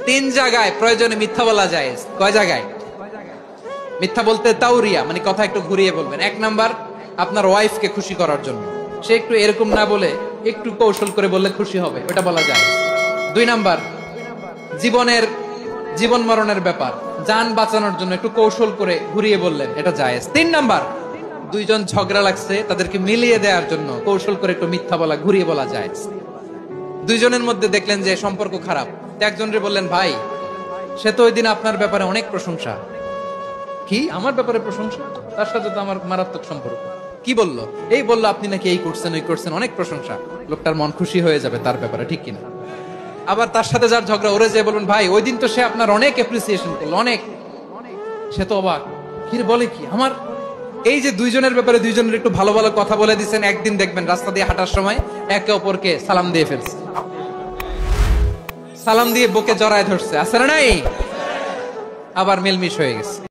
তিন জায়গায় প্রয়োজনে মিথ্যা বলা যায়। কয় জায়গায় মিথ্যা বলতে? তাওরিয়া মানে কথা একটু ঘুরিয়ে বলবেন। এক নাম্বার, আপনার ওয়াইফকে খুশি করার জন্য, সে একটু এরকম না বলে একটু কৌশল করে বললে খুশি হবে, ওটা বলা যায়। দুই নাম্বার, জীবন মরণের ব্যাপার, জান বাঁচানোর জন্য একটু কৌশল করে ঘুরিয়ে বললেন, এটা জায়েজ। তিন নাম্বার, দুইজন ঝগড়া লাগছে তাদেরকে মিলিয়ে দেওয়ার জন্য কৌশল করে একটু মিথ্যা বলা, ঘুরিয়ে বলা জায়েজ। দুইজনের মধ্যে দেখলেন যে সম্পর্ক খারাপ, একজনরে বললেন, ভাই সে তো ওই দিন আপনার ব্যাপারে অনেক প্রশংসা। কি আমার ব্যাপারে প্রশংসা? তার সাথে তো আমার মারাত্মক সম্পর্ক। কি বললো? এই বললো আপনি নাকি এই করছেন ওই করছেন, অনেক প্রশংসা। লোকটার মন খুশি হয়ে যাবে তার ব্যাপারে, ঠিক কিনা? আবার তার সাথে যার ঝগড়া, ওরে যে বলবেন, ভাই ওই দিন তো সে আপনার অনেক অ্যাপ্রিসিয়েশন করলো, অনেক। সে তো অবাক, কি বলে কি আমার। এই যে দুইজনের ব্যাপারে দুইজনের একটু ভালো ভালো কথা বলে দিচ্ছেন, একদিন দেখবেন রাস্তা দিয়ে হাঁটার সময় একে অপরকে সালাম দিয়ে ফেলছে, সালাম দিয়ে বুকে জড়ায় ধরছে, আছে না নাই? আবার মিলমিশ হয়ে গেছে।